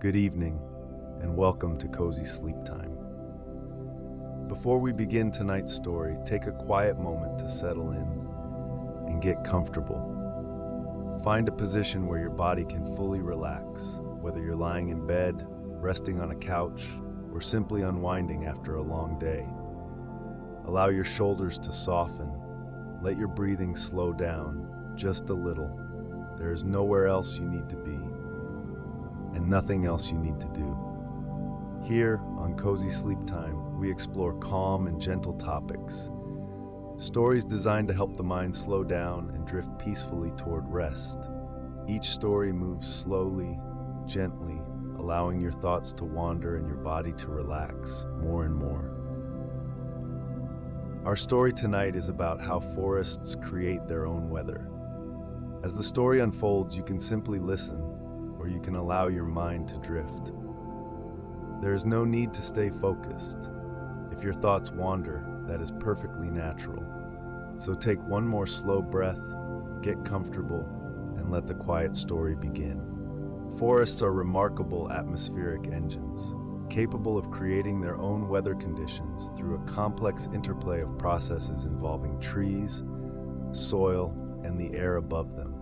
Good evening, and welcome to Cozy Sleep Time. Before we begin tonight's story, take a quiet moment to settle in and get comfortable. Find a position where your body can fully relax, whether you're lying in bed, resting on a couch, or simply unwinding after a long day. Allow your shoulders to soften. Let your breathing slow down just a little. There is nowhere else you need to be, and nothing else you need to do. Here on Cozy Sleep Time, we explore calm and gentle topics. Stories designed to help the mind slow down and drift peacefully toward rest. Each story moves slowly, gently, allowing your thoughts to wander and your body to relax more and more. Our story tonight is about how forests create their own weather. As the story unfolds, you can simply listen, or you can allow your mind to drift. There is no need to stay focused. If your thoughts wander, that is perfectly natural. So take one more slow breath, get comfortable, and let the quiet story begin. Forests are remarkable atmospheric engines, capable of creating their own weather conditions through a complex interplay of processes involving trees, soil, and the air above them.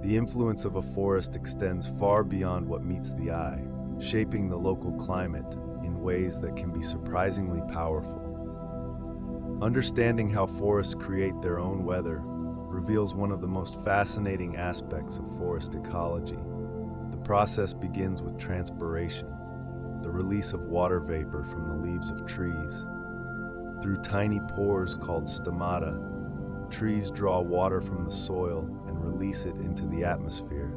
The influence of a forest extends far beyond what meets the eye, shaping the local climate in ways that can be surprisingly powerful. Understanding how forests create their own weather reveals one of the most fascinating aspects of forest ecology. The process begins with transpiration, the release of water vapor from the leaves of trees. Through tiny pores called stomata, trees draw water from the soil and release it into the atmosphere.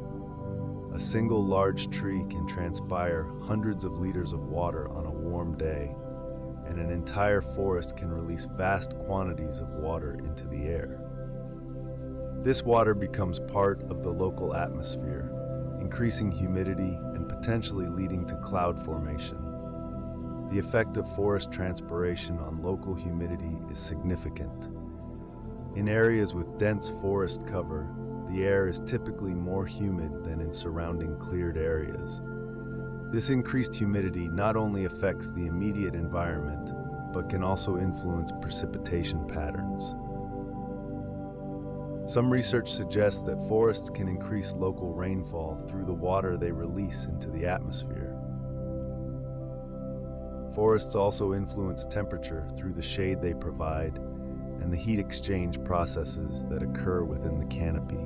A single large tree can transpire hundreds of liters of water on a warm day, and an entire forest can release vast quantities of water into the air. This water becomes part of the local atmosphere, increasing humidity and potentially leading to cloud formation. The effect of forest transpiration on local humidity is significant. In areas with dense forest cover, the air is typically more humid than in surrounding cleared areas. This increased humidity not only affects the immediate environment, but can also influence precipitation patterns. Some research suggests that forests can increase local rainfall through the water they release into the atmosphere. Forests also influence temperature through the shade they provide and the heat exchange processes that occur within the canopy.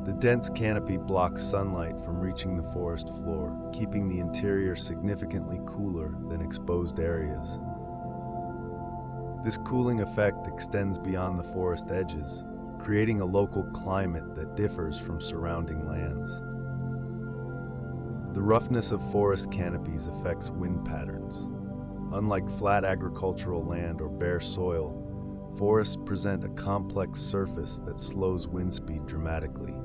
The dense canopy blocks sunlight from reaching the forest floor, keeping the interior significantly cooler than exposed areas. This cooling effect extends beyond the forest edges, creating a local climate that differs from surrounding lands. The roughness of forest canopies affects wind patterns. Unlike flat agricultural land or bare soil, forests present a complex surface that slows wind speed dramatically.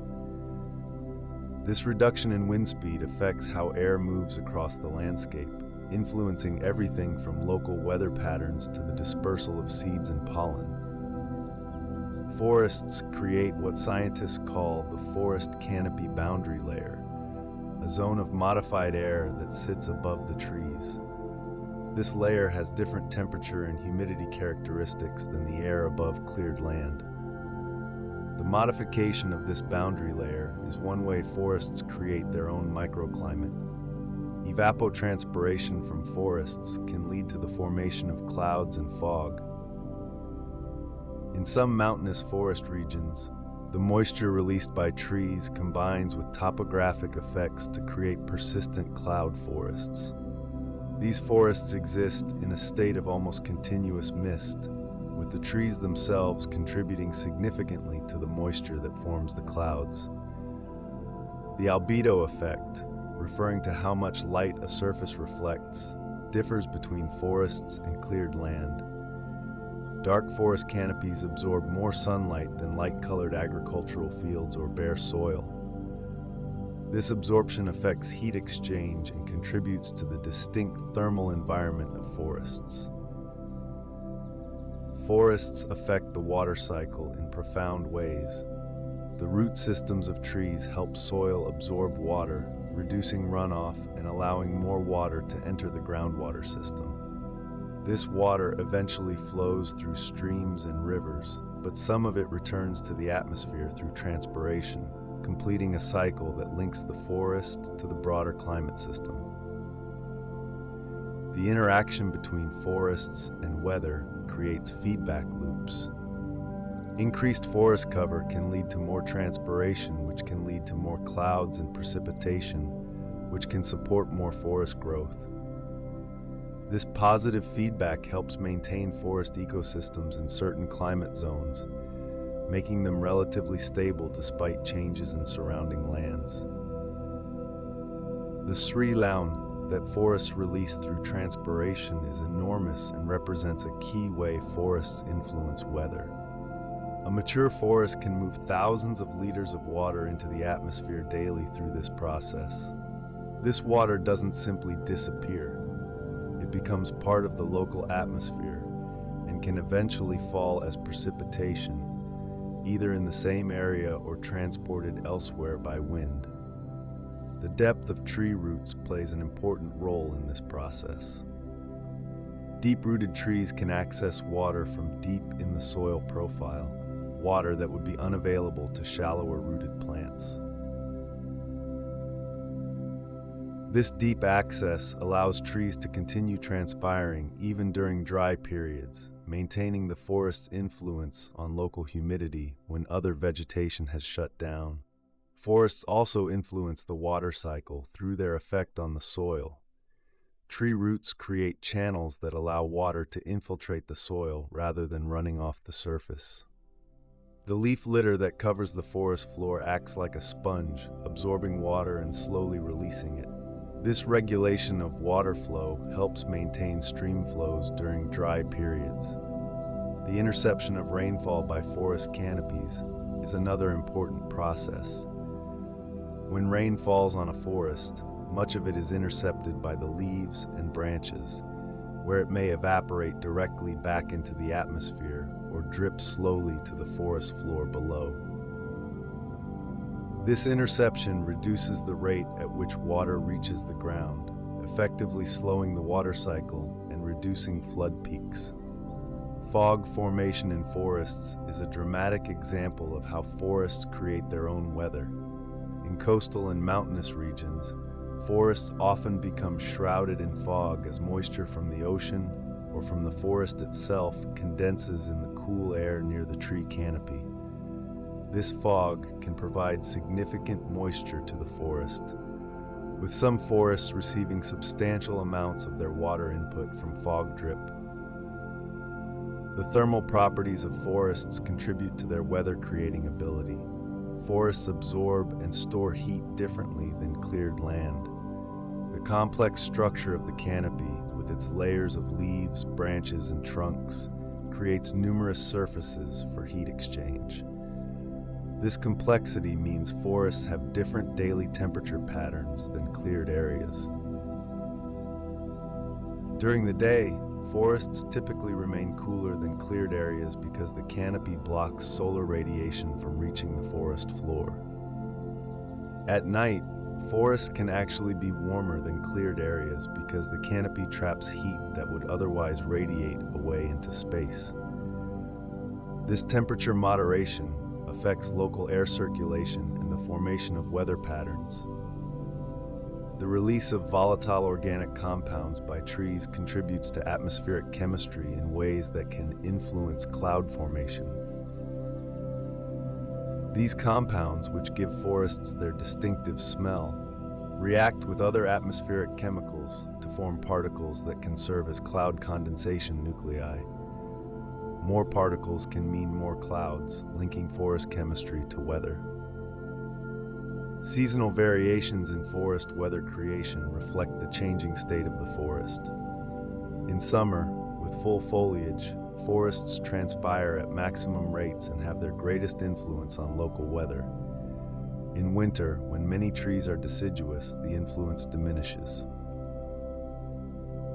This reduction in wind speed affects how air moves across the landscape, influencing everything from local weather patterns to the dispersal of seeds and pollen. Forests create what scientists call the forest canopy boundary layer, a zone of modified air that sits above the trees. This layer has different temperature and humidity characteristics than the air above cleared land. The modification of this boundary layer is one way forests create their own microclimate. Evapotranspiration from forests can lead to the formation of clouds and fog. In some mountainous forest regions, the moisture released by trees combines with topographic effects to create persistent cloud forests. These forests exist in a state of almost continuous mist, with the trees themselves contributing significantly to the moisture that forms the clouds. The albedo effect, referring to how much light a surface reflects, differs between forests and cleared land. Dark forest canopies absorb more sunlight than light-colored agricultural fields or bare soil. This absorption affects heat exchange and contributes to the distinct thermal environment of forests. Forests affect the water cycle in profound ways. The root systems of trees help soil absorb water, reducing runoff and allowing more water to enter the groundwater system. This water eventually flows through streams and rivers, but some of it returns to the atmosphere through transpiration, completing a cycle that links the forest to the broader climate system. The interaction between forests and weather creates feedback loops. Increased forest cover can lead to more transpiration, which can lead to more clouds and precipitation, which can support more forest growth. This positive feedback helps maintain forest ecosystems in certain climate zones, making them relatively stable despite changes in surrounding lands. The Sri Laun that forests release through transpiration is enormous and represents a key way forests influence weather. A mature forest can move thousands of liters of water into the atmosphere daily through this process. This water doesn't simply disappear. It becomes part of the local atmosphere and can eventually fall as precipitation, either in the same area or transported elsewhere by wind. The depth of tree roots plays an important role in this process. Deep-rooted trees can access water from deep in the soil profile, water that would be unavailable to shallower-rooted plants. This deep access allows trees to continue transpiring even during dry periods, maintaining the forest's influence on local humidity when other vegetation has shut down. Forests also influence the water cycle through their effect on the soil. Tree roots create channels that allow water to infiltrate the soil rather than running off the surface. The leaf litter that covers the forest floor acts like a sponge, absorbing water and slowly releasing it. This regulation of water flow helps maintain stream flows during dry periods. The interception of rainfall by forest canopies is another important process. When rain falls on a forest, much of it is intercepted by the leaves and branches, where it may evaporate directly back into the atmosphere or drip slowly to the forest floor below. This interception reduces the rate at which water reaches the ground, effectively slowing the water cycle and reducing flood peaks. Fog formation in forests is a dramatic example of how forests create their own weather. In coastal and mountainous regions, forests often become shrouded in fog as moisture from the ocean or from the forest itself condenses in the cool air near the tree canopy. This fog can provide significant moisture to the forest, with some forests receiving substantial amounts of their water input from fog drip. The thermal properties of forests contribute to their weather-creating ability. Forests absorb and store heat differently than cleared land. The complex structure of the canopy, with its layers of leaves, branches, and trunks, creates numerous surfaces for heat exchange. This complexity means forests have different daily temperature patterns than cleared areas. During the day, forests typically remain cooler than cleared areas because the canopy blocks solar radiation from reaching the forest floor. At night, forests can actually be warmer than cleared areas because the canopy traps heat that would otherwise radiate away into space. This temperature moderation affects local air circulation and the formation of weather patterns. The release of volatile organic compounds by trees contributes to atmospheric chemistry in ways that can influence cloud formation. These compounds, which give forests their distinctive smell, react with other atmospheric chemicals to form particles that can serve as cloud condensation nuclei. More particles can mean more clouds, linking forest chemistry to weather. Seasonal variations in forest weather creation reflect the changing state of the forest. In summer, with full foliage, forests transpire at maximum rates and have their greatest influence on local weather. In winter, when many trees are deciduous, the influence diminishes.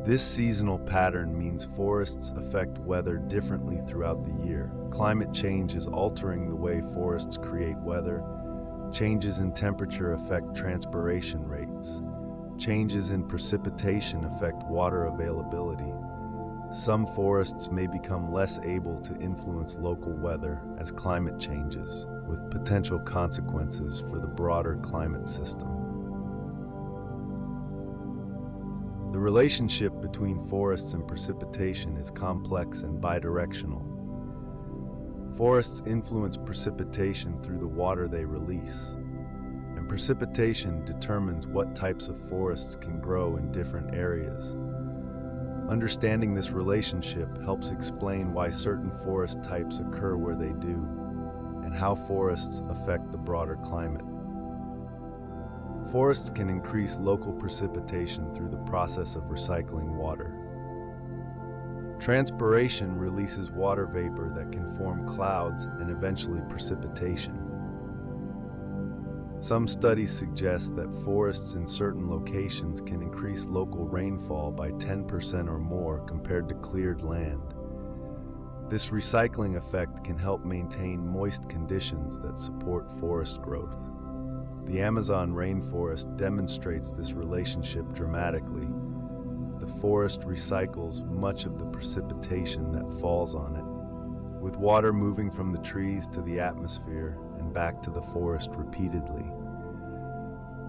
This seasonal pattern means forests affect weather differently throughout the year. Climate change is altering the way forests create weather, Changes in temperature affect transpiration rates. Changes in precipitation affect water availability. Some forests may become less able to influence local weather as climate changes, with potential consequences for the broader climate system. The relationship between forests and precipitation is complex and bidirectional. Forests influence precipitation through the water they release, and precipitation determines what types of forests can grow in different areas. Understanding this relationship helps explain why certain forest types occur where they do, and how forests affect the broader climate. Forests can increase local precipitation through the process of recycling water. Transpiration releases water vapor that can form clouds and eventually precipitation. Some studies suggest that forests in certain locations can increase local rainfall by 10% or more compared to cleared land. This recycling effect can help maintain moist conditions that support forest growth. The Amazon rainforest demonstrates this relationship dramatically. The forest recycles much of the precipitation that falls on it, with water moving from the trees to the atmosphere and back to the forest repeatedly.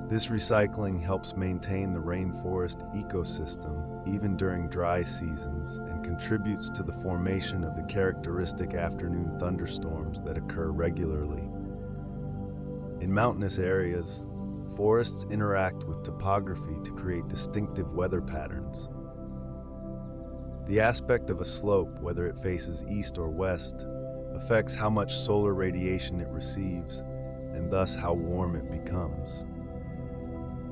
This recycling helps maintain the rainforest ecosystem even during dry seasons and contributes to the formation of the characteristic afternoon thunderstorms that occur regularly. In mountainous areas, forests interact with topography to create distinctive weather patterns. The aspect of a slope, whether it faces east or west, affects how much solar radiation it receives and thus how warm it becomes.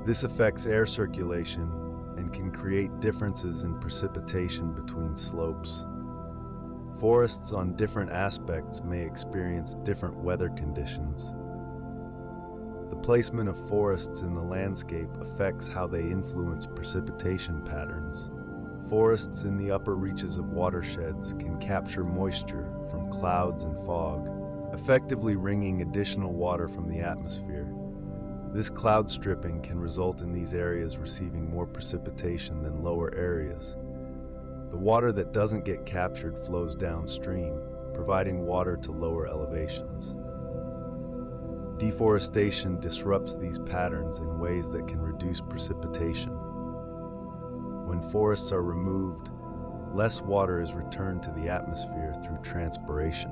This affects air circulation and can create differences in precipitation between slopes. Forests on different aspects may experience different weather conditions. The placement of forests in the landscape affects how they influence precipitation patterns. Forests in the upper reaches of watersheds can capture moisture from clouds and fog, effectively wringing additional water from the atmosphere. This cloud stripping can result in these areas receiving more precipitation than lower areas. The water that doesn't get captured flows downstream, providing water to lower elevations. Deforestation disrupts these patterns in ways that can reduce precipitation. When forests are removed, less water is returned to the atmosphere through transpiration.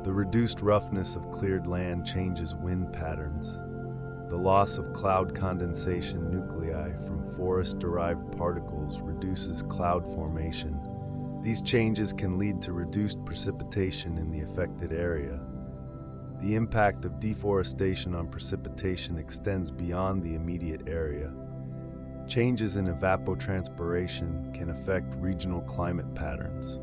The reduced roughness of cleared land changes wind patterns. The loss of cloud condensation nuclei from forest-derived particles reduces cloud formation. These changes can lead to reduced precipitation in the affected area. The impact of deforestation on precipitation extends beyond the immediate area. Changes in evapotranspiration can affect regional climate patterns.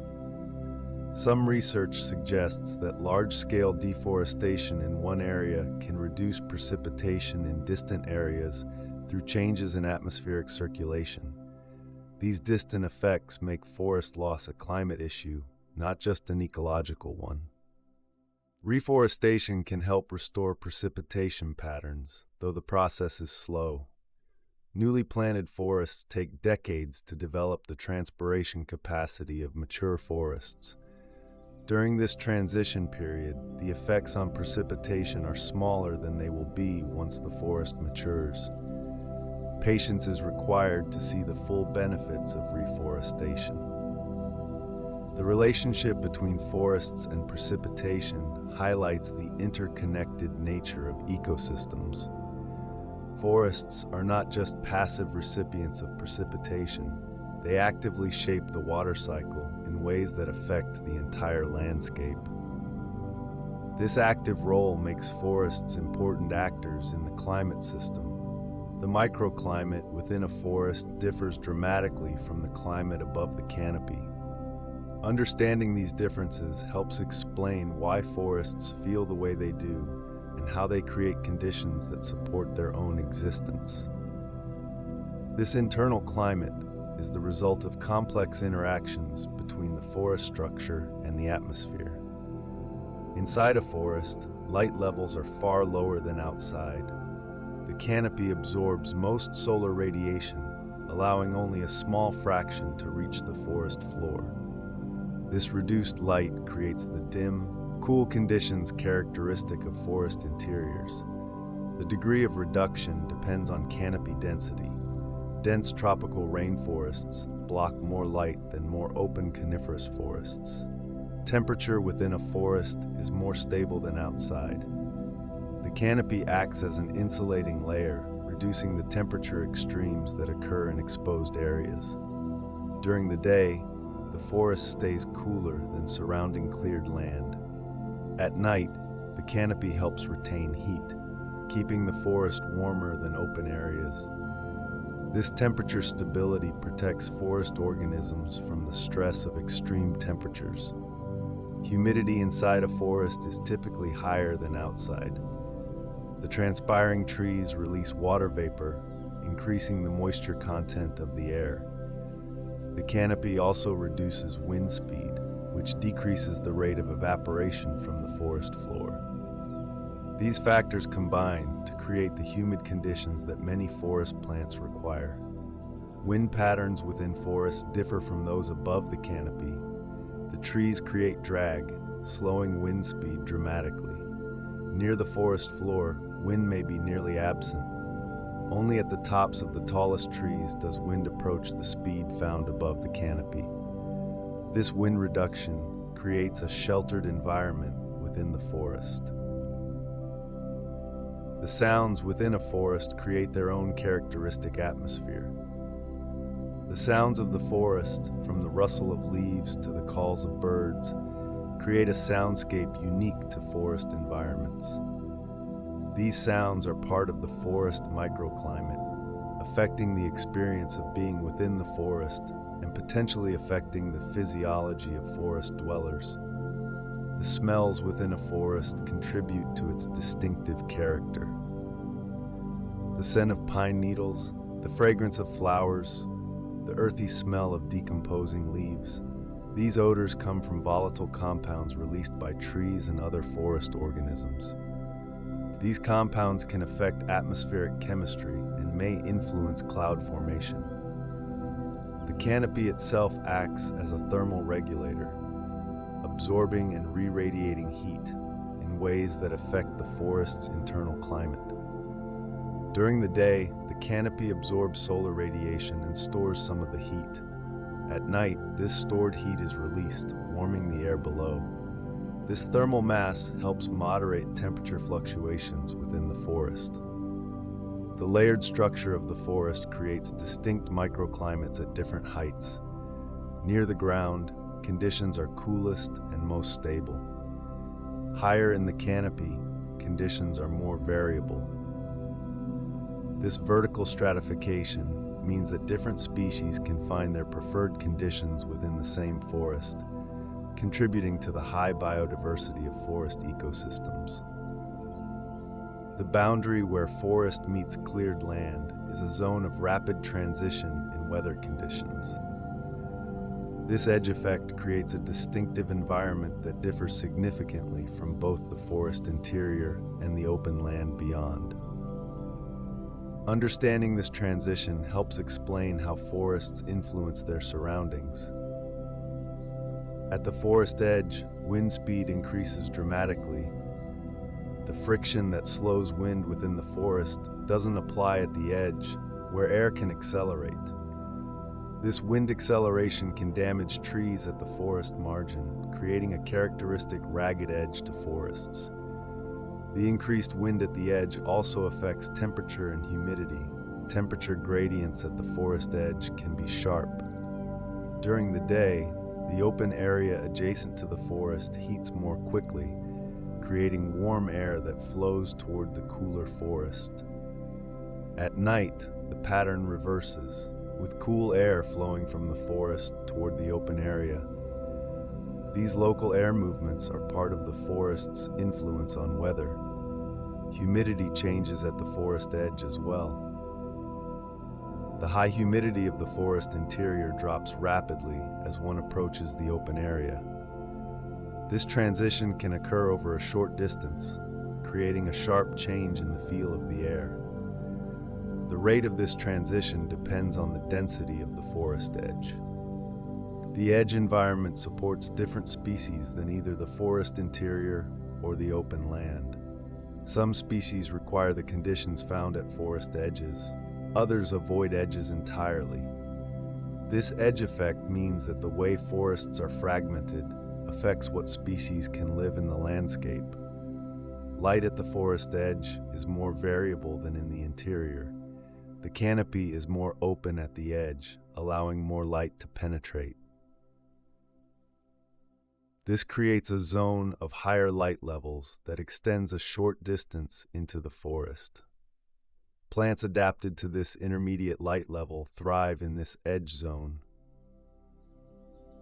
Some research suggests that large-scale deforestation in one area can reduce precipitation in distant areas through changes in atmospheric circulation. These distant effects make forest loss a climate issue, not just an ecological one. Reforestation can help restore precipitation patterns, though the process is slow. Newly planted forests take decades to develop the transpiration capacity of mature forests. During this transition period, the effects on precipitation are smaller than they will be once the forest matures. Patience is required to see the full benefits of reforestation. The relationship between forests and precipitation highlights the interconnected nature of ecosystems. Forests are not just passive recipients of precipitation, they actively shape the water cycle in ways that affect the entire landscape. This active role makes forests important actors in the climate system. The microclimate within a forest differs dramatically from the climate above the canopy. Understanding these differences helps explain why forests feel the way they do and how they create conditions that support their own existence. This internal climate is the result of complex interactions between the forest structure and the atmosphere. Inside a forest, light levels are far lower than outside. The canopy absorbs most solar radiation, allowing only a small fraction to reach the forest floor. This reduced light creates the dim, cool conditions characteristic of forest interiors. The degree of reduction depends on canopy density. Dense tropical rainforests block more light than more open coniferous forests. Temperature within a forest is more stable than outside. The canopy acts as an insulating layer, reducing the temperature extremes that occur in exposed areas. During the day, the forest stays cooler than surrounding cleared land. At night, the canopy helps retain heat, keeping the forest warmer than open areas. This temperature stability protects forest organisms from the stress of extreme temperatures. Humidity inside a forest is typically higher than outside. The transpiring trees release water vapor, increasing the moisture content of the air. The canopy also reduces wind speed, which decreases the rate of evaporation from the forest floor. These factors combine to create the humid conditions that many forest plants require. Wind patterns within forests differ from those above the canopy. The trees create drag, slowing wind speed dramatically. Near the forest floor, wind may be nearly absent. Only at the tops of the tallest trees does wind approach the speed found above the canopy. This wind reduction creates a sheltered environment within the forest. The sounds within a forest create their own characteristic atmosphere. The sounds of the forest, from the rustle of leaves to the calls of birds, create a soundscape unique to forest environments. These sounds are part of the forest microclimate, affecting the experience of being within the forest and potentially affecting the physiology of forest dwellers. The smells within a forest contribute to its distinctive character. The scent of pine needles, the fragrance of flowers, the earthy smell of decomposing leaves. These odors come from volatile compounds released by trees and other forest organisms. These compounds can affect atmospheric chemistry and may influence cloud formation. The canopy itself acts as a thermal regulator, absorbing and re-radiating heat in ways that affect the forest's internal climate. During the day, the canopy absorbs solar radiation and stores some of the heat. At night, this stored heat is released, warming the air below. This thermal mass helps moderate temperature fluctuations within the forest. The layered structure of the forest creates distinct microclimates at different heights. Near the ground, conditions are coolest and most stable. Higher in the canopy, conditions are more variable. This vertical stratification means that different species can find their preferred conditions within the same forest, contributing to the high biodiversity of forest ecosystems. The boundary where forest meets cleared land is a zone of rapid transition in weather conditions. This edge effect creates a distinctive environment that differs significantly from both the forest interior and the open land beyond. Understanding this transition helps explain how forests influence their surroundings. At the forest edge, wind speed increases dramatically. The friction that slows wind within the forest doesn't apply at the edge, where air can accelerate. This wind acceleration can damage trees at the forest margin, creating a characteristic ragged edge to forests. The increased wind at the edge also affects temperature and humidity. Temperature gradients at the forest edge can be sharp. During the day, the open area adjacent to the forest heats more quickly, creating warm air that flows toward the cooler forest. At night, the pattern reverses, with cool air flowing from the forest toward the open area. These local air movements are part of the forest's influence on weather. Humidity changes at the forest edge as well. The high humidity of the forest interior drops rapidly as one approaches the open area. This transition can occur over a short distance, creating a sharp change in the feel of the air. The rate of this transition depends on the density of the forest edge. The edge environment supports different species than either the forest interior or the open land. Some species require the conditions found at forest edges. Others avoid edges entirely. This edge effect means that the way forests are fragmented affects what species can live in the landscape. Light at the forest edge is more variable than in the interior. The canopy is more open at the edge, allowing more light to penetrate. This creates a zone of higher light levels that extends a short distance into the forest. Plants adapted to this intermediate light level thrive in this edge zone.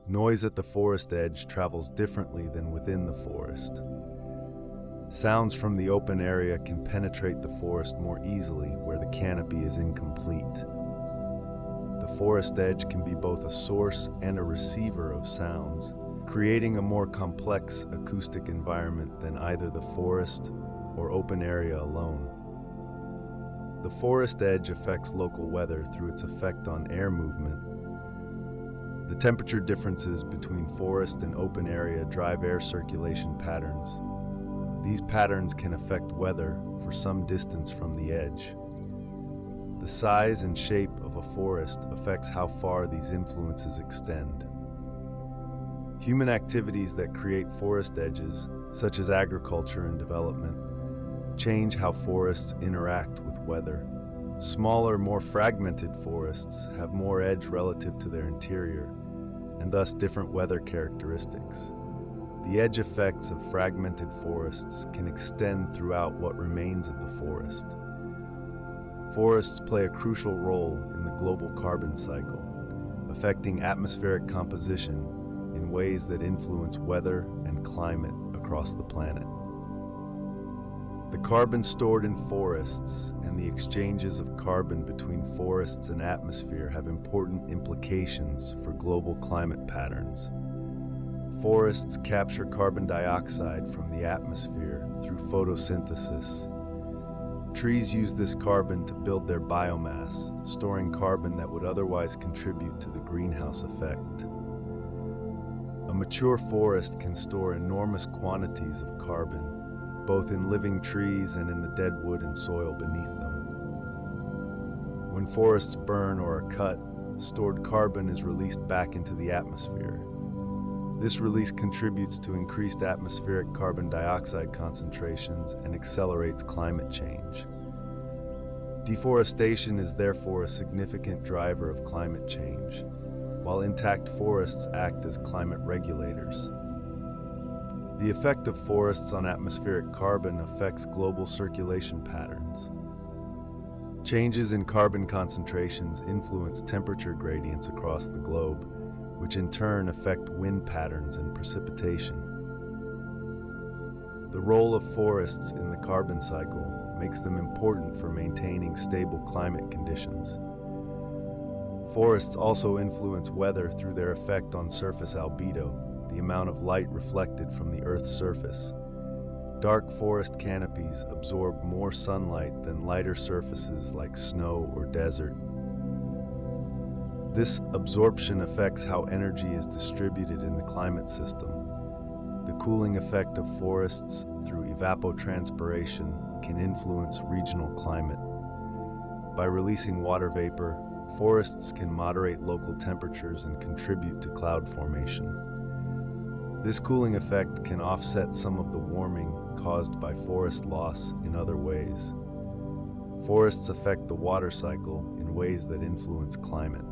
Noise at the forest edge travels differently than within the forest. Sounds from the open area can penetrate the forest more easily where the canopy is incomplete. The forest edge can be both a source and a receiver of sounds, creating a more complex acoustic environment than either the forest or open area alone. The forest edge affects local weather through its effect on air movement. The temperature differences between forest and open area drive air circulation patterns. These patterns can affect weather for some distance from the edge. The size and shape of a forest affects how far these influences extend. Human activities that create forest edges, such as agriculture and development, change how forests interact with weather. Smaller, more fragmented forests have more edge relative to their interior, and thus different weather characteristics. The edge effects of fragmented forests can extend throughout what remains of the forest. Forests play a crucial role in the global carbon cycle, affecting atmospheric composition in ways that influence weather and climate across the planet. The carbon stored in forests and the exchanges of carbon between forests and atmosphere have important implications for global climate patterns. Forests capture carbon dioxide from the atmosphere through photosynthesis. Trees use this carbon to build their biomass, storing carbon that would otherwise contribute to the greenhouse effect. A mature forest can store enormous quantities of carbon, both in living trees and in the dead wood and soil beneath them. When forests burn or are cut, stored carbon is released back into the atmosphere. This release contributes to increased atmospheric carbon dioxide concentrations and accelerates climate change. Deforestation is therefore a significant driver of climate change, while intact forests act as climate regulators. The effect of forests on atmospheric carbon affects global circulation patterns. Changes in carbon concentrations influence temperature gradients across the globe, which in turn affect wind patterns and precipitation. The role of forests in the carbon cycle makes them important for maintaining stable climate conditions. Forests also influence weather through their effect on surface albedo, the amount of light reflected from the Earth's surface. Dark forest canopies absorb more sunlight than lighter surfaces like snow or desert. This absorption affects how energy is distributed in the climate system. The cooling effect of forests through evapotranspiration can influence regional climate. By releasing water vapor, forests can moderate local temperatures and contribute to cloud formation. This cooling effect can offset some of the warming caused by forest loss in other ways. Forests affect the water cycle in ways that influence climate.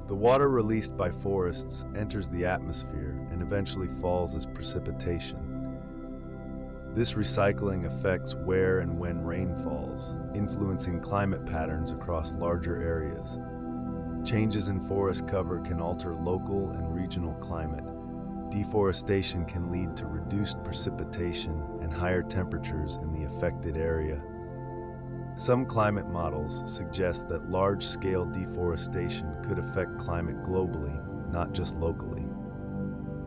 The water released by forests enters the atmosphere and eventually falls as precipitation. This recycling affects where and when rain falls, influencing climate patterns across larger areas. Changes in forest cover can alter local and regional climate. Deforestation can lead to reduced precipitation and higher temperatures in the affected area. Some climate models suggest that large-scale deforestation could affect climate globally, not just locally.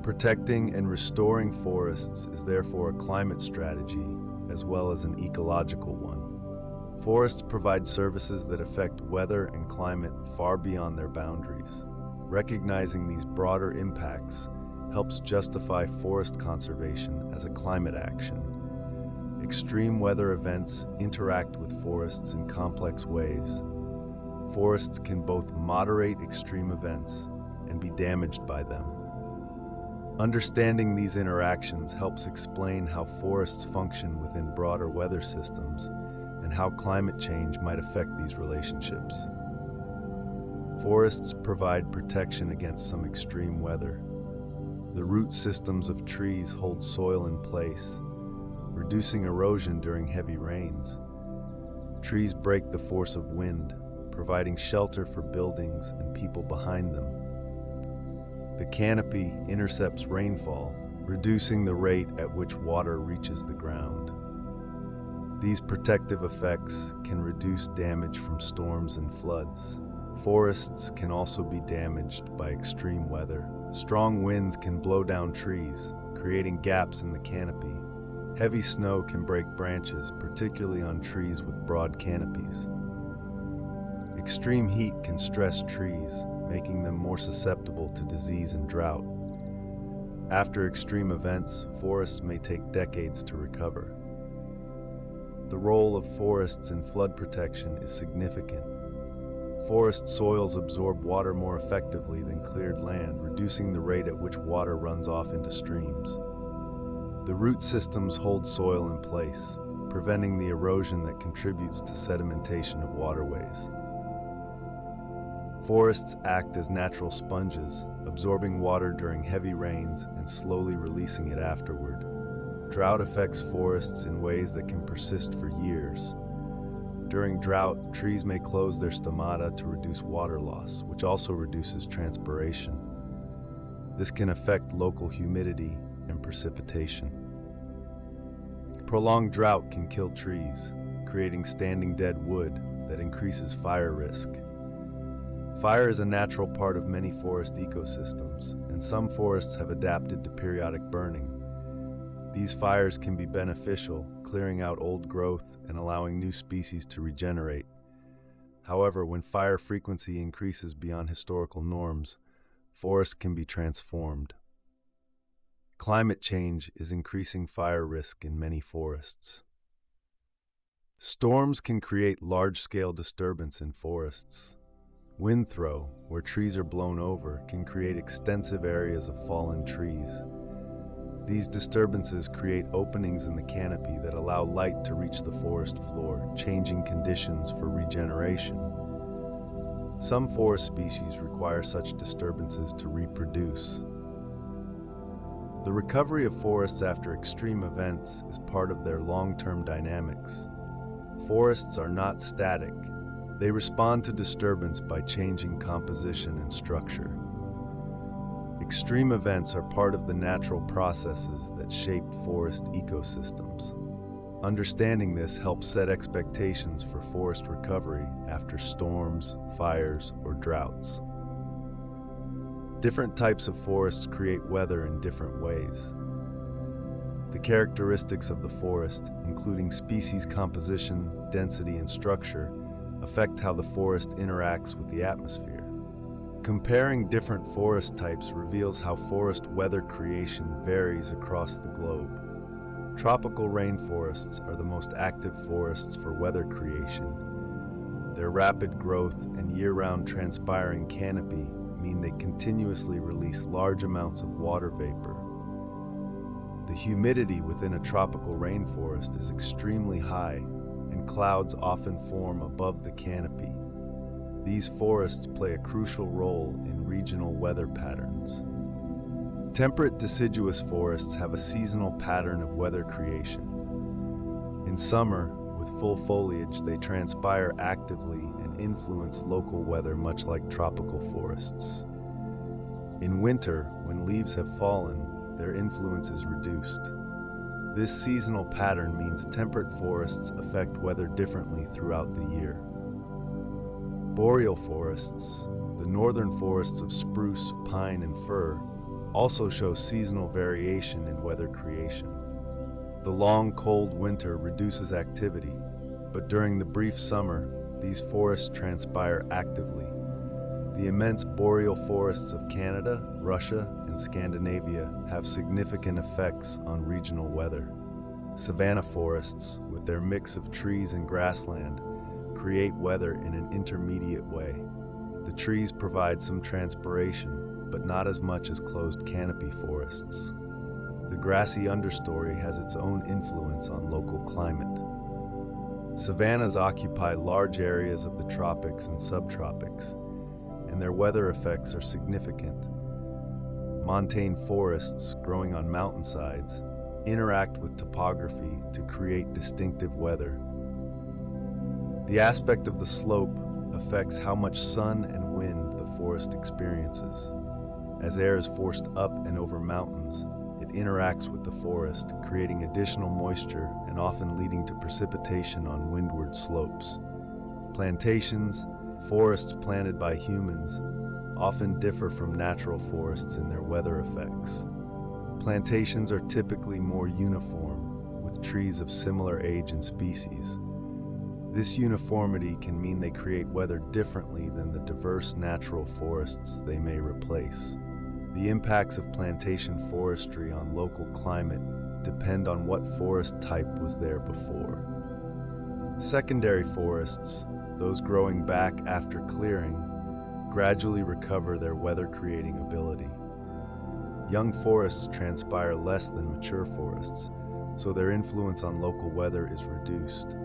Protecting and restoring forests is therefore a climate strategy as well as an ecological one. Forests provide services that affect weather and climate far beyond their boundaries. Recognizing these broader impacts helps justify forest conservation as a climate action. Extreme weather events interact with forests in complex ways. Forests can both moderate extreme events and be damaged by them. Understanding these interactions helps explain how forests function within broader weather systems and how climate change might affect these relationships. Forests provide protection against some extreme weather. The root systems of trees hold soil in place, reducing erosion during heavy rains. Trees break the force of wind, providing shelter for buildings and people behind them. The canopy intercepts rainfall, reducing the rate at which water reaches the ground. These protective effects can reduce damage from storms and floods. Forests can also be damaged by extreme weather. Strong winds can blow down trees, creating gaps in the canopy. Heavy snow can break branches, particularly on trees with broad canopies. Extreme heat can stress trees, making them more susceptible to disease and drought. After extreme events, forests may take decades to recover. The role of forests in flood protection is significant. Forest soils absorb water more effectively than cleared land, reducing the rate at which water runs off into streams. The root systems hold soil in place, preventing the erosion that contributes to sedimentation of waterways. Forests act as natural sponges, absorbing water during heavy rains and slowly releasing it afterward. Drought affects forests in ways that can persist for years. During drought, trees may close their stomata to reduce water loss, which also reduces transpiration. This can affect local humidity and precipitation. Prolonged drought can kill trees, creating standing dead wood that increases fire risk. Fire is a natural part of many forest ecosystems, and some forests have adapted to periodic burning. These fires can be beneficial, clearing out old growth and allowing new species to regenerate. However, when fire frequency increases beyond historical norms, forests can be transformed. Climate change is increasing fire risk in many forests. Storms can create large-scale disturbance in forests. Wind throw, where trees are blown over, can create extensive areas of fallen trees. These disturbances create openings in the canopy that allow light to reach the forest floor, changing conditions for regeneration. Some forest species require such disturbances to reproduce. The recovery of forests after extreme events is part of their long-term dynamics. Forests are not static. They respond to disturbance by changing composition and structure. Extreme events are part of the natural processes that shape forest ecosystems. Understanding this helps set expectations for forest recovery after storms, fires, or droughts. Different types of forests create weather in different ways. The characteristics of the forest, including species composition, density, and structure, affect how the forest interacts with the atmosphere. Comparing different forest types reveals how forest weather creation varies across the globe. Tropical rainforests are the most active forests for weather creation. Their rapid growth and year-round transpiring canopy mean they continuously release large amounts of water vapor. The humidity within a tropical rainforest is extremely high, and clouds often form above the canopy. These forests play a crucial role in regional weather patterns. Temperate deciduous forests have a seasonal pattern of weather creation. In summer, with full foliage, they transpire actively and influence local weather much like tropical forests. In winter, when leaves have fallen, their influence is reduced. This seasonal pattern means temperate forests affect weather differently throughout the year. Boreal forests, the northern forests of spruce, pine, and fir, also show seasonal variation in weather creation. The long, cold winter reduces activity, but during the brief summer, these forests transpire actively. The immense boreal forests of Canada, Russia, and Scandinavia have significant effects on regional weather. Savanna forests, with their mix of trees and grassland, create weather in an intermediate way. The trees provide some transpiration, but not as much as closed canopy forests. The grassy understory has its own influence on local climate. Savannas occupy large areas of the tropics and subtropics, and their weather effects are significant. Montane forests growing on mountainsides interact with topography to create distinctive weather. The aspect of the slope affects how much sun and wind the forest experiences. As air is forced up and over mountains, it interacts with the forest, creating additional moisture and often leading to precipitation on windward slopes. Plantations, forests planted by humans, often differ from natural forests in their weather effects. Plantations are typically more uniform, with trees of similar age and species. This uniformity can mean they create weather differently than the diverse natural forests they may replace. The impacts of plantation forestry on local climate depend on what forest type was there before. Secondary forests, those growing back after clearing, gradually recover their weather-creating ability. Young forests transpire less than mature forests, so their influence on local weather is reduced.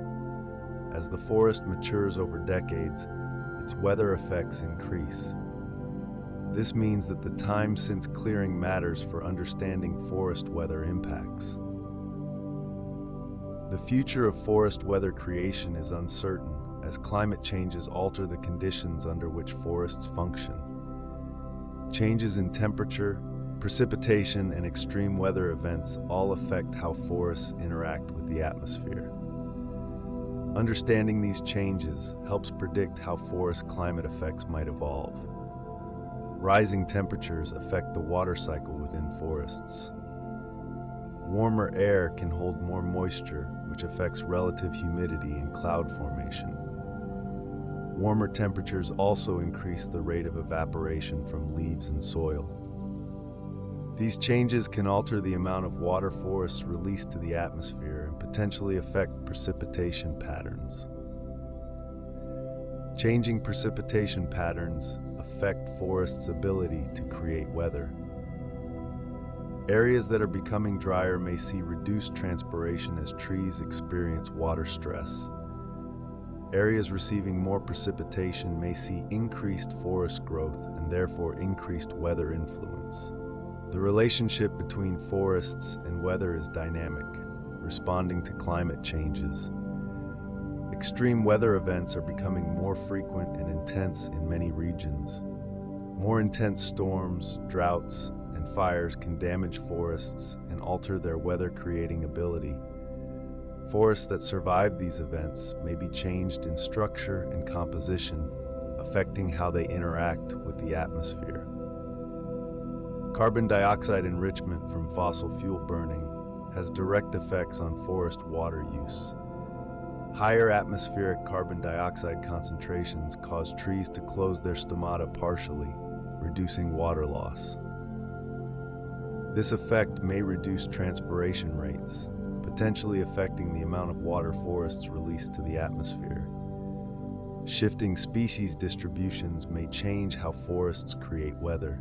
As the forest matures over decades, its weather effects increase. This means that the time since clearing matters for understanding forest weather impacts. The future of forest weather creation is uncertain, as climate changes alter the conditions under which forests function. Changes in temperature, precipitation, and extreme weather events all affect how forests interact with the atmosphere. Understanding these changes helps predict how forest climate effects might evolve. Rising temperatures affect the water cycle within forests. Warmer air can hold more moisture, which affects relative humidity and cloud formation. Warmer temperatures also increase the rate of evaporation from leaves and soil. These changes can alter the amount of water forests release to the atmosphere and potentially affect precipitation patterns. Changing precipitation patterns affect forests' ability to create weather. Areas that are becoming drier may see reduced transpiration as trees experience water stress. Areas receiving more precipitation may see increased forest growth and therefore increased weather influence. The relationship between forests and weather is dynamic, responding to climate changes. Extreme weather events are becoming more frequent and intense in many regions. More intense storms, droughts, and fires can damage forests and alter their weather-creating ability. Forests that survive these events may be changed in structure and composition, affecting how they interact with the atmosphere. Carbon dioxide enrichment from fossil fuel burning has direct effects on forest water use. Higher atmospheric carbon dioxide concentrations cause trees to close their stomata partially, reducing water loss. This effect may reduce transpiration rates, potentially affecting the amount of water forests release to the atmosphere. Shifting species distributions may change how forests create weather.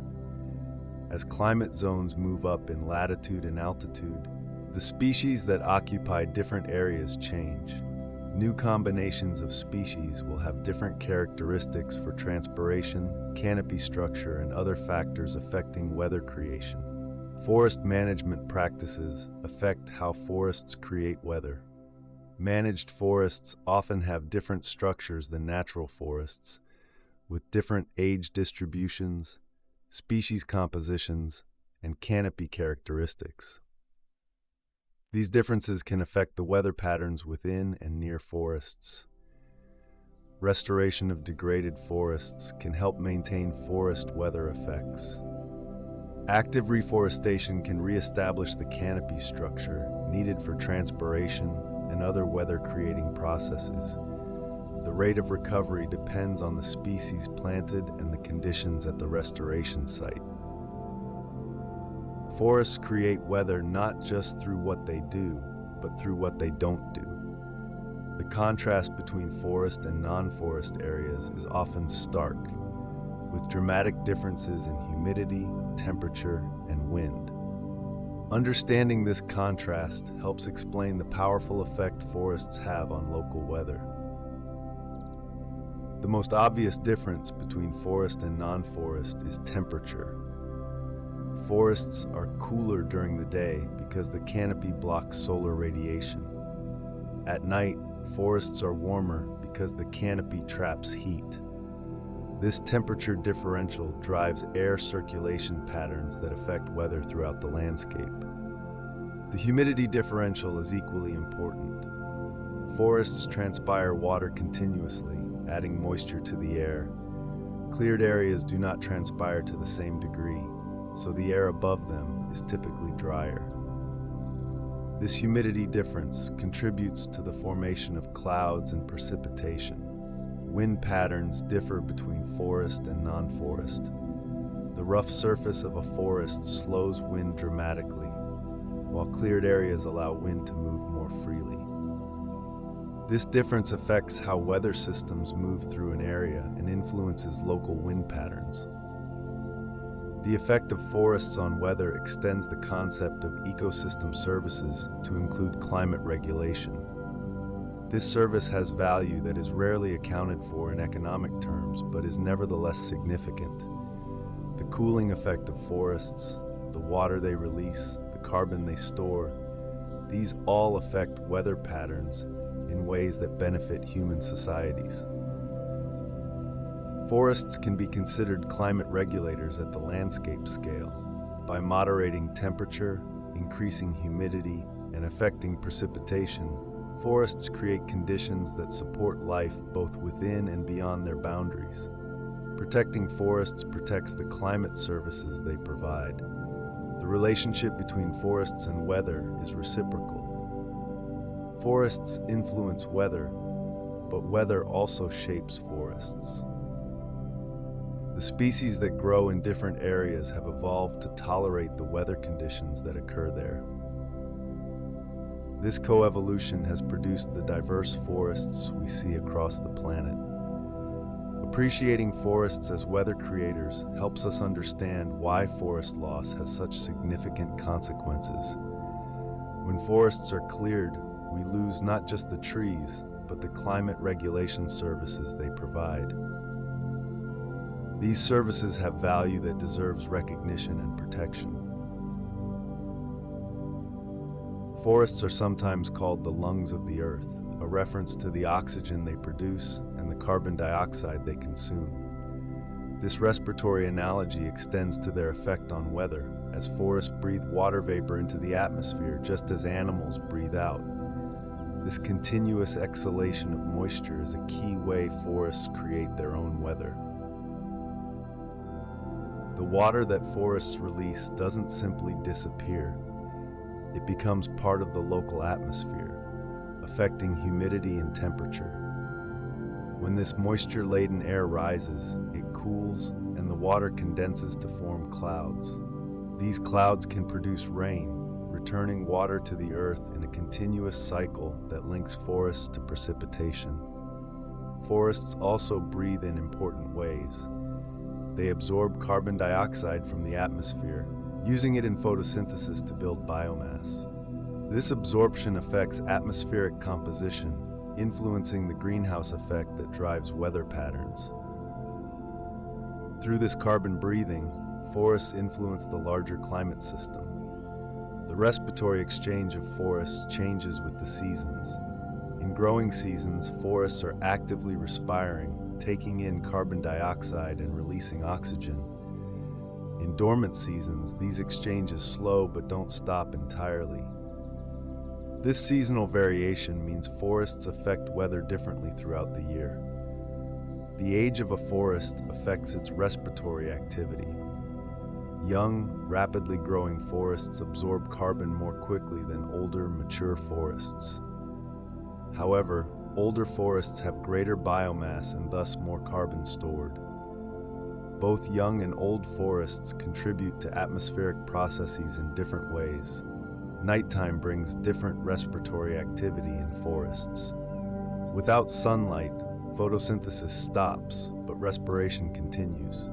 As climate zones move up in latitude and altitude, the species that occupy different areas change. New combinations of species will have different characteristics for transpiration, canopy structure, and other factors affecting weather creation. Forest management practices affect how forests create weather. Managed forests often have different structures than natural forests, with different age distributions, species compositions, and canopy characteristics. These differences can affect the weather patterns within and near forests. Restoration of degraded forests can help maintain forest weather effects. Active reforestation can reestablish the canopy structure needed for transpiration and other weather-creating processes. The rate of recovery depends on the species planted and the conditions at the restoration site. Forests create weather not just through what they do, but through what they don't do. The contrast between forest and non-forest areas is often stark, with dramatic differences in humidity, temperature, and wind. Understanding this contrast helps explain the powerful effect forests have on local weather. The most obvious difference between forest and non-forest is temperature. Forests are cooler during the day because the canopy blocks solar radiation. At night, forests are warmer because the canopy traps heat. This temperature differential drives air circulation patterns that affect weather throughout the landscape. The humidity differential is equally important. Forests transpire water continuously, adding moisture to the air. Cleared areas do not transpire to the same degree, so the air above them is typically drier. This humidity difference contributes to the formation of clouds and precipitation. Wind patterns differ between forest and non-forest. The rough surface of a forest slows wind dramatically, while cleared areas allow wind to move more freely. This difference affects how weather systems move through an area and influences local wind patterns. The effect of forests on weather extends the concept of ecosystem services to include climate regulation. This service has value that is rarely accounted for in economic terms, but is nevertheless significant. The cooling effect of forests, the water they release, the carbon they store, these all affect weather patterns in ways that benefit human societies. Forests can be considered climate regulators at the landscape scale. By moderating temperature, increasing humidity, and affecting precipitation, forests create conditions that support life both within and beyond their boundaries. Protecting forests protects the climate services they provide. The relationship between forests and weather is reciprocal. Forests influence weather, but weather also shapes forests. The species that grow in different areas have evolved to tolerate the weather conditions that occur there. This coevolution has produced the diverse forests we see across the planet. Appreciating forests as weather creators helps us understand why forest loss has such significant consequences. When forests are cleared, we lose not just the trees, but the climate regulation services they provide. These services have value that deserves recognition and protection. Forests are sometimes called the lungs of the earth, a reference to the oxygen they produce and the carbon dioxide they consume. This respiratory analogy extends to their effect on weather, as forests breathe water vapor into the atmosphere just as animals breathe out. This continuous exhalation of moisture is a key way forests create their own weather. The water that forests release doesn't simply disappear. It becomes part of the local atmosphere, affecting humidity and temperature. When this moisture-laden air rises, it cools and the water condenses to form clouds. These clouds can produce rain, returning water to the earth in a continuous cycle that links forests to precipitation. Forests also breathe in important ways. They absorb carbon dioxide from the atmosphere, using it in photosynthesis to build biomass. This absorption affects atmospheric composition, influencing the greenhouse effect that drives weather patterns. Through this carbon breathing, forests influence the larger climate system. The respiratory exchange of forests changes with the seasons. In growing seasons, forests are actively respiring, taking in carbon dioxide and releasing oxygen. In dormant seasons, these exchanges slow but don't stop entirely. This seasonal variation means forests affect weather differently throughout the year. The age of a forest affects its respiratory activity. Young, rapidly growing forests absorb carbon more quickly than older, mature forests. However, older forests have greater biomass and thus more carbon stored. Both young and old forests contribute to atmospheric processes in different ways. Nighttime brings different respiratory activity in forests. Without sunlight, photosynthesis stops, but respiration continues.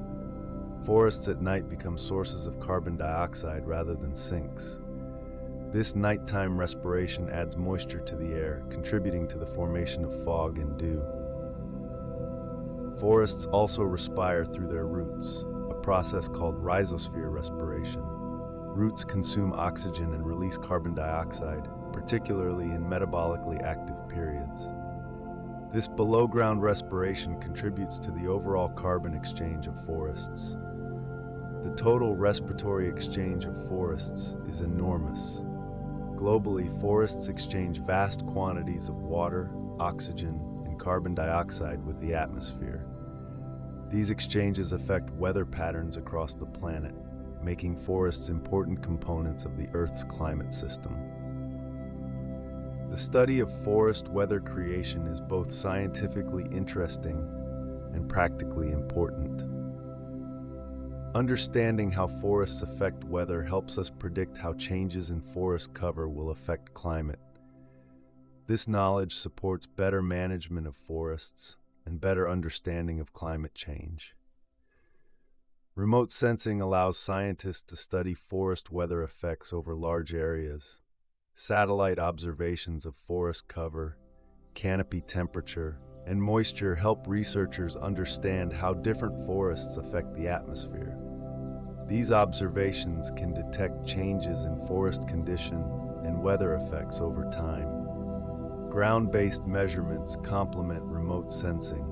Forests at night become sources of carbon dioxide rather than sinks. This nighttime respiration adds moisture to the air, contributing to the formation of fog and dew. Forests also respire through their roots, a process called rhizosphere respiration. Roots consume oxygen and release carbon dioxide, particularly in metabolically active periods. This below-ground respiration contributes to the overall carbon exchange of forests. The total respiratory exchange of forests is enormous. Globally, forests exchange vast quantities of water, oxygen, and carbon dioxide with the atmosphere. These exchanges affect weather patterns across the planet, making forests important components of the Earth's climate system. The study of forest weather creation is both scientifically interesting and practically important. Understanding how forests affect weather helps us predict how changes in forest cover will affect climate. This knowledge supports better management of forests and better understanding of climate change. Remote sensing allows scientists to study forest weather effects over large areas. Satellite observations of forest cover, canopy temperature, and moisture help researchers understand how different forests affect the atmosphere. These observations can detect changes in forest condition and weather effects over time. Ground-based measurements complement remote sensing.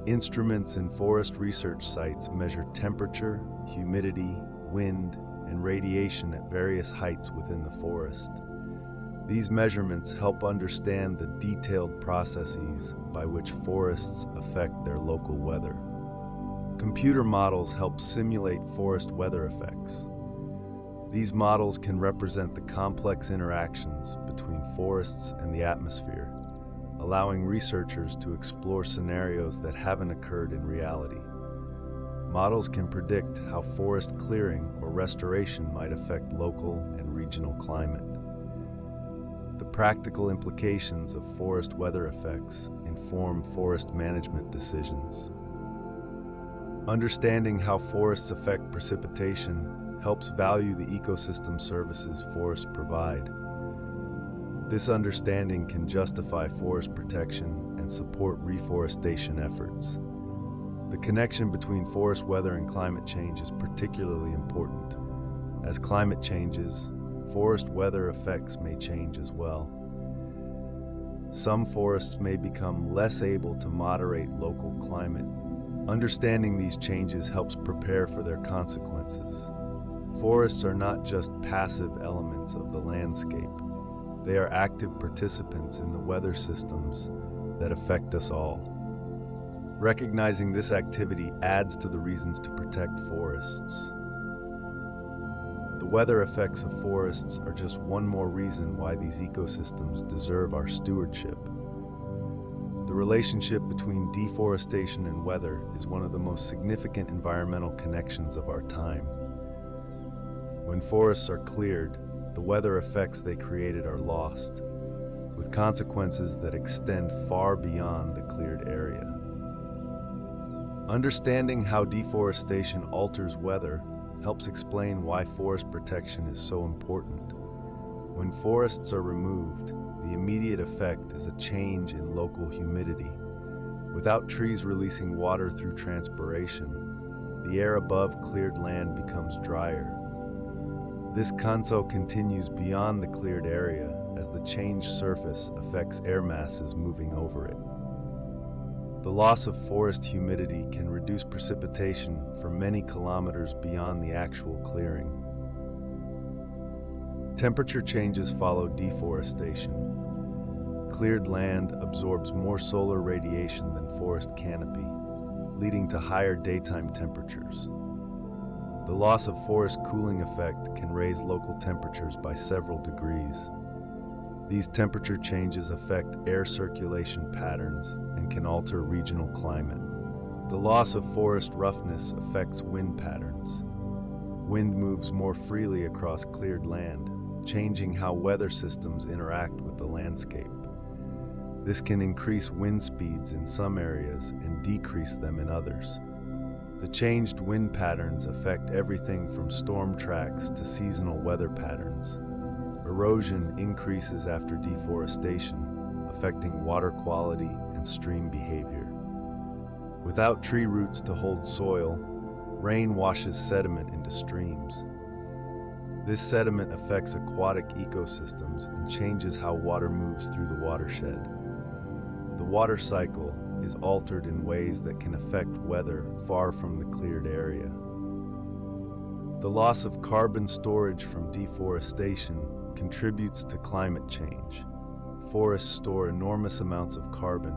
Instruments in forest research sites measure temperature, humidity, wind, and radiation at various heights within the forest. These measurements help understand the detailed processes by which forests affect their local weather. Computer models help simulate forest weather effects. These models can represent the complex interactions between forests and the atmosphere, allowing researchers to explore scenarios that haven't occurred in reality. Models can predict how forest clearing or restoration might affect local and regional climate. The practical implications of forest weather effects inform forest management decisions. Understanding how forests affect precipitation helps value the ecosystem services forests provide. This understanding can justify forest protection and support reforestation efforts. The connection between forest weather and climate change is particularly important. As climate changes, forest weather effects may change as well. Some forests may become less able to moderate local climate. Understanding these changes helps prepare for their consequences. Forests are not just passive elements of the landscape. They are active participants in the weather systems that affect us all. Recognizing this activity adds to the reasons to protect forests. The weather effects of forests are just one more reason why these ecosystems deserve our stewardship. The relationship between deforestation and weather is one of the most significant environmental connections of our time. When forests are cleared, the weather effects they created are lost, with consequences that extend far beyond the cleared area. Understanding how deforestation alters weather helps explain why forest protection is so important. When forests are removed, the immediate effect is a change in local humidity. Without trees releasing water through transpiration, the air above cleared land becomes drier. This conso continues beyond the cleared area as the changed surface affects air masses moving over it. The loss of forest humidity can reduce precipitation for many kilometers beyond the actual clearing. Temperature changes follow deforestation. Cleared land absorbs more solar radiation than forest canopy, leading to higher daytime temperatures. The loss of forest cooling effect can raise local temperatures by several degrees. These temperature changes affect air circulation patterns and can alter regional climate. The loss of forest roughness affects wind patterns. Wind moves more freely across cleared land, changing how weather systems interact with the landscape. This can increase wind speeds in some areas and decrease them in others. The changed wind patterns affect everything from storm tracks to seasonal weather patterns. Erosion increases after deforestation, affecting water quality and stream behavior. Without tree roots to hold soil, rain washes sediment into streams. This sediment affects aquatic ecosystems and changes how water moves through the watershed. The water cycle is altered in ways that can affect weather far from the cleared area. The loss of carbon storage from deforestation contributes to climate change. Forests store enormous amounts of carbon,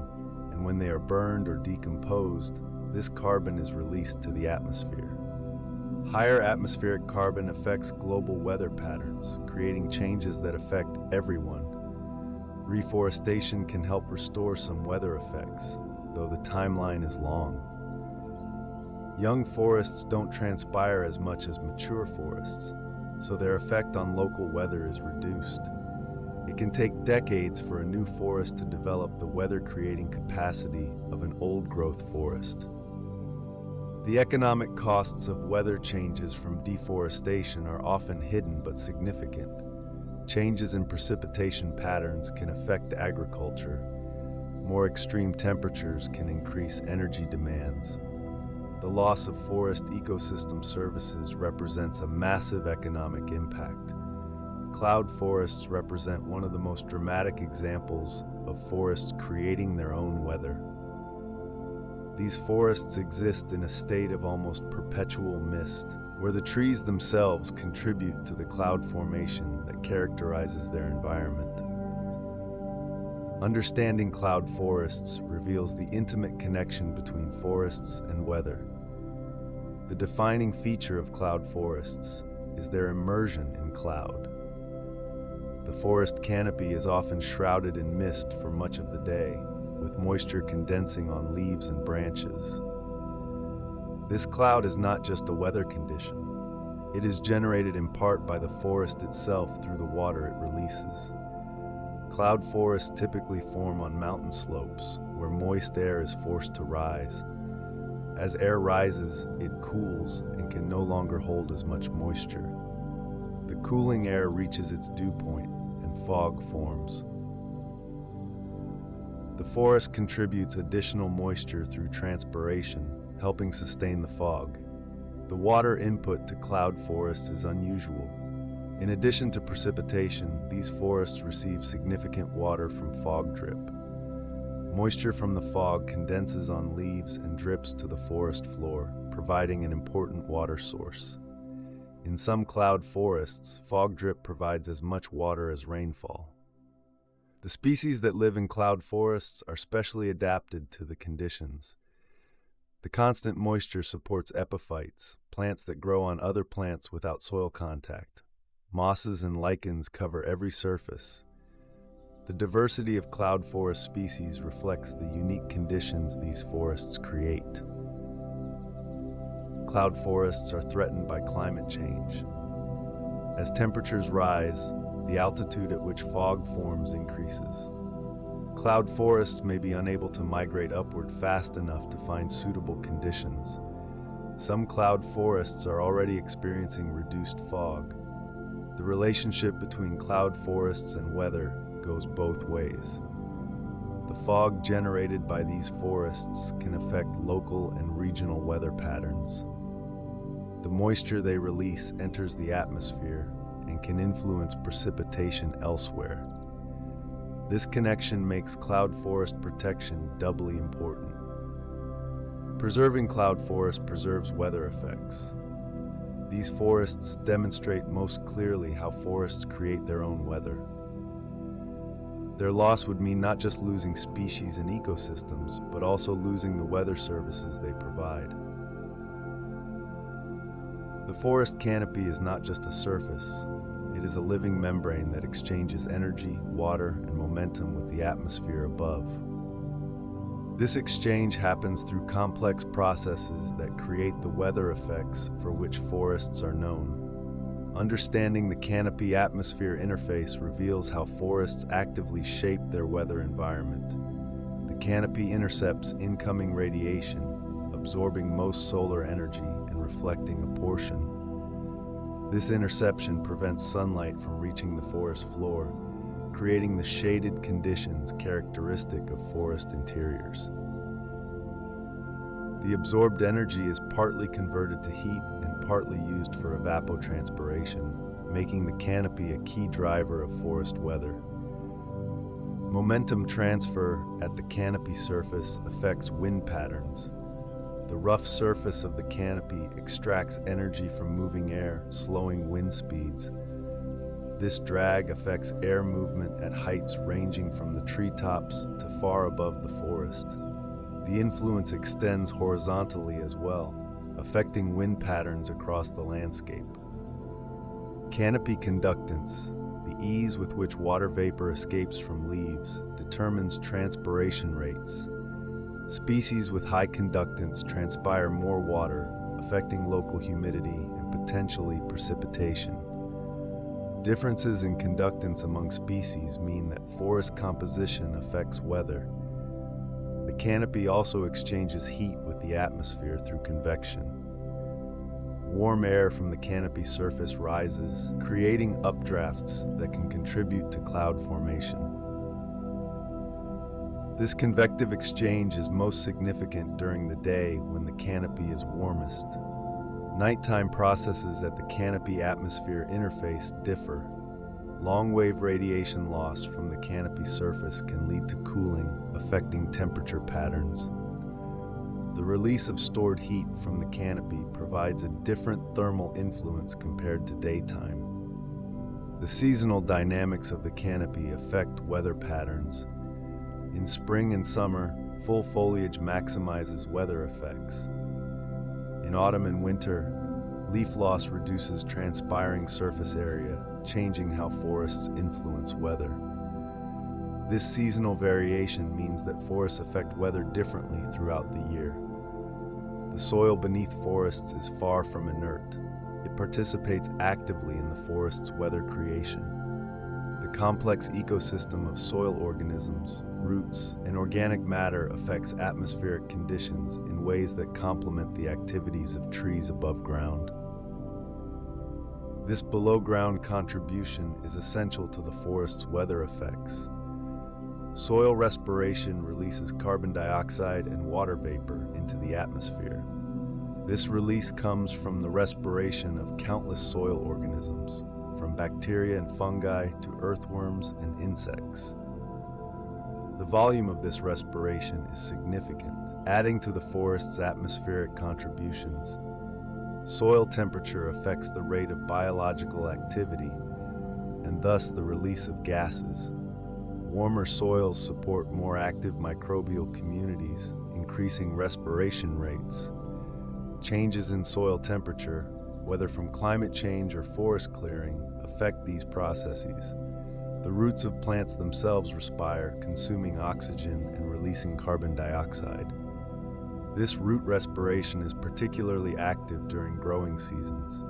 and when they are burned or decomposed, this carbon is released to the atmosphere. Higher atmospheric carbon affects global weather patterns, creating changes that affect everyone. Reforestation can help restore some weather effects, though the timeline is long. Young forests don't transpire as much as mature forests, so their effect on local weather is reduced. It can take decades for a new forest to develop the weather-creating capacity of an old-growth forest. The economic costs of weather changes from deforestation are often hidden but significant. Changes in precipitation patterns can affect agriculture. More extreme temperatures can increase energy demands. The loss of forest ecosystem services represents a massive economic impact. Cloud forests represent one of the most dramatic examples of forests creating their own weather. These forests exist in a state of almost perpetual mist, where the trees themselves contribute to the cloud formation that characterizes their environment. Understanding cloud forests reveals the intimate connection between forests and weather. The defining feature of cloud forests is their immersion in cloud. The forest canopy is often shrouded in mist for much of the day, with moisture condensing on leaves and branches. This cloud is not just a weather condition. It is generated in part by the forest itself through the water it releases. Cloud forests typically form on mountain slopes, where moist air is forced to rise. As air rises, it cools and can no longer hold as much moisture. The cooling air reaches its dew point, and fog forms. The forest contributes additional moisture through transpiration, helping sustain the fog. The water input to cloud forests is unusual. In addition to precipitation, these forests receive significant water from fog drip. Moisture from the fog condenses on leaves and drips to the forest floor, providing an important water source. In some cloud forests, fog drip provides as much water as rainfall. The species that live in cloud forests are specially adapted to the conditions. The constant moisture supports epiphytes, plants that grow on other plants without soil contact. Mosses and lichens cover every surface. The diversity of cloud forest species reflects the unique conditions these forests create. Cloud forests are threatened by climate change. As temperatures rise, the altitude at which fog forms increases. Cloud forests may be unable to migrate upward fast enough to find suitable conditions. Some cloud forests are already experiencing reduced fog. The relationship between cloud forests and weather goes both ways. The fog generated by these forests can affect local and regional weather patterns. The moisture they release enters the atmosphere and can influence precipitation elsewhere. This connection makes cloud forest protection doubly important. Preserving cloud forests preserves weather effects. These forests demonstrate most clearly how forests create their own weather. Their loss would mean not just losing species and ecosystems, but also losing the weather services they provide. The forest canopy is not just a surface, it is a living membrane that exchanges energy, water, and momentum with the atmosphere above. This exchange happens through complex processes that create the weather effects for which forests are known. Understanding the canopy-atmosphere interface reveals how forests actively shape their weather environment. The canopy intercepts incoming radiation, absorbing most solar energy and reflecting a portion. This interception prevents sunlight from reaching the forest floor, creating the shaded conditions characteristic of forest interiors. The absorbed energy is partly converted to heat and partly used for evapotranspiration, making the canopy a key driver of forest weather. Momentum transfer at the canopy surface affects wind patterns. The rough surface of the canopy extracts energy from moving air, slowing wind speeds. This drag affects air movement at heights ranging from the treetops to far above the forest. The influence extends horizontally as well, affecting wind patterns across the landscape. Canopy conductance, the ease with which water vapor escapes from leaves, determines transpiration rates. Species with high conductance transpire more water, affecting local humidity and potentially precipitation. Differences in conductance among species mean that forest composition affects weather. The canopy also exchanges heat with the atmosphere through convection. Warm air from the canopy surface rises, creating updrafts that can contribute to cloud formation. This convective exchange is most significant during the day when the canopy is warmest. Nighttime processes at the canopy-atmosphere interface differ. Long-wave radiation loss from the canopy surface can lead to cooling, affecting temperature patterns. The release of stored heat from the canopy provides a different thermal influence compared to daytime. The seasonal dynamics of the canopy affect weather patterns. In spring and summer, full foliage maximizes weather effects. In autumn and winter, leaf loss reduces transpiring surface area, changing how forests influence weather. This seasonal variation means that forests affect weather differently throughout the year. The soil beneath forests is far from inert. It participates actively in the forest's weather creation. The complex ecosystem of soil organisms, roots, and organic matter affects atmospheric conditions in ways that complement the activities of trees above ground. This below-ground contribution is essential to the forest's weather effects. Soil respiration releases carbon dioxide and water vapor into the atmosphere. This release comes from the respiration of countless soil organisms, from bacteria and fungi to earthworms and insects. The volume of this respiration is significant, adding to the forest's atmospheric contributions. Soil temperature affects the rate of biological activity, and thus the release of gases. Warmer soils support more active microbial communities, increasing respiration rates. Changes in soil temperature, whether from climate change or forest clearing, affect these processes. The roots of plants themselves respire, consuming oxygen and releasing carbon dioxide. This root respiration is particularly active during growing seasons.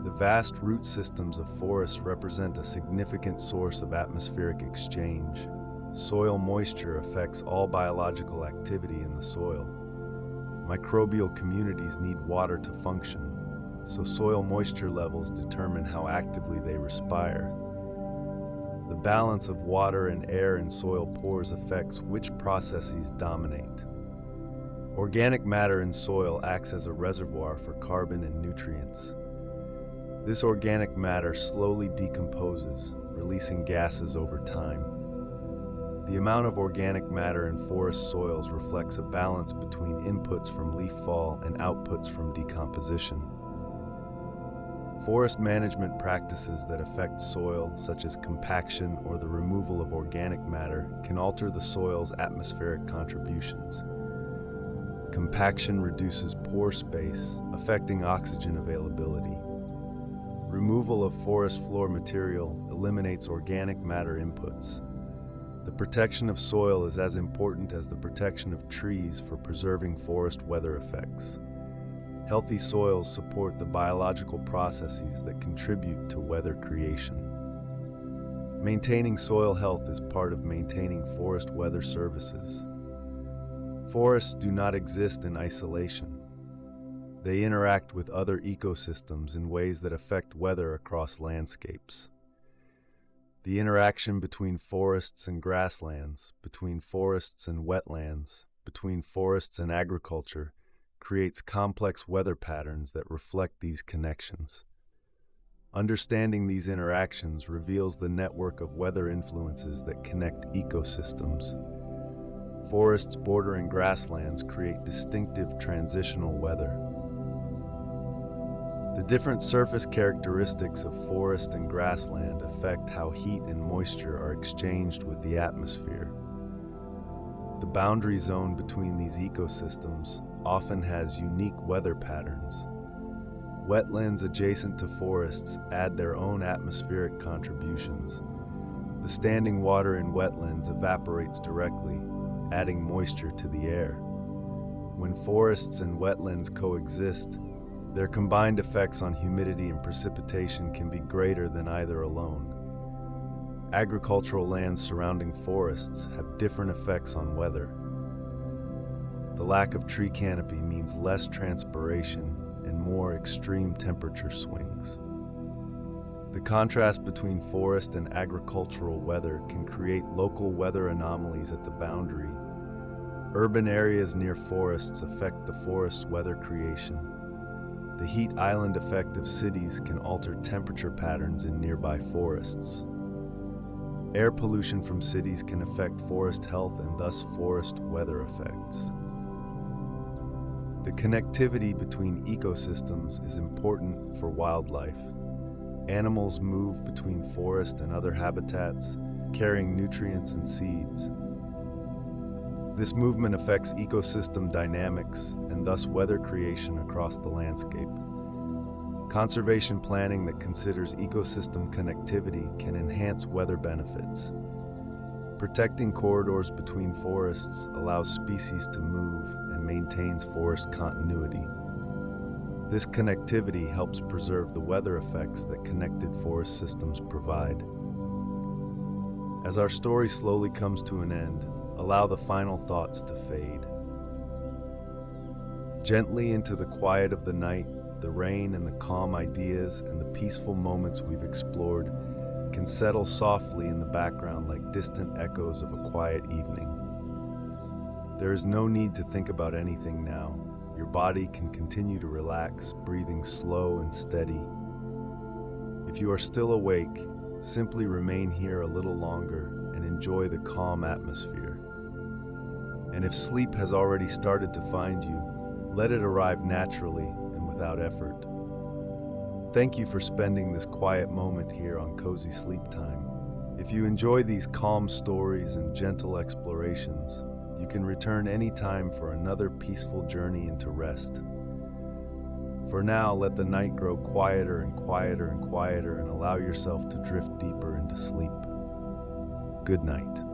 The vast root systems of forests represent a significant source of atmospheric exchange. Soil moisture affects all biological activity in the soil. Microbial communities need water to function, so soil moisture levels determine how actively they respire. The balance of water and air in soil pores affects which processes dominate. Organic matter in soil acts as a reservoir for carbon and nutrients. This organic matter slowly decomposes, releasing gases over time. The amount of organic matter in forest soils reflects a balance between inputs from leaf fall and outputs from decomposition. Forest management practices that affect soil, such as compaction or the removal of organic matter, can alter the soil's atmospheric contributions. Compaction reduces pore space, affecting oxygen availability. Removal of forest floor material eliminates organic matter inputs. The protection of soil is as important as the protection of trees for preserving forest weather effects. Healthy soils support the biological processes that contribute to weather creation. Maintaining soil health is part of maintaining forest weather services. Forests do not exist in isolation. They interact with other ecosystems in ways that affect weather across landscapes. The interaction between forests and grasslands, between forests and wetlands, between forests and agriculture, creates complex weather patterns that reflect these connections. Understanding these interactions reveals the network of weather influences that connect ecosystems. Forests bordering grasslands create distinctive transitional weather. The different surface characteristics of forest and grassland affect how heat and moisture are exchanged with the atmosphere. The boundary zone between these ecosystems often has unique weather patterns. Wetlands adjacent to forests add their own atmospheric contributions. The standing water in wetlands evaporates directly, adding moisture to the air. When forests and wetlands coexist, their combined effects on humidity and precipitation can be greater than either alone. Agricultural lands surrounding forests have different effects on weather. The lack of tree canopy means less transpiration and more extreme temperature swings. The contrast between forest and agricultural weather can create local weather anomalies at the boundary. Urban areas near forests affect the forest's weather creation. The heat island effect of cities can alter temperature patterns in nearby forests. Air pollution from cities can affect forest health and thus forest weather effects. The connectivity between ecosystems is important for wildlife. Animals move between forest and other habitats, carrying nutrients and seeds. This movement affects ecosystem dynamics and thus weather creation across the landscape. Conservation planning that considers ecosystem connectivity can enhance weather benefits. Protecting corridors between forests allows species to move and maintains forest continuity. This connectivity helps preserve the weather effects that connected forest systems provide. As our story slowly comes to an end, allow the final thoughts to fade. Gently into the quiet of the night, the rain and the calm ideas and the peaceful moments we've explored can settle softly in the background like distant echoes of a quiet evening. There is no need to think about anything now. Your body can continue to relax, breathing slow and steady. If you are still awake, simply remain here a little longer and enjoy the calm atmosphere. And if sleep has already started to find you, let it arrive naturally and without effort. Thank you for spending this quiet moment here on Cozy Sleep Time. If you enjoy these calm stories and gentle explorations, you can return anytime for another peaceful journey into rest. For now, let the night grow quieter and quieter and quieter and allow yourself to drift deeper into sleep. Good night.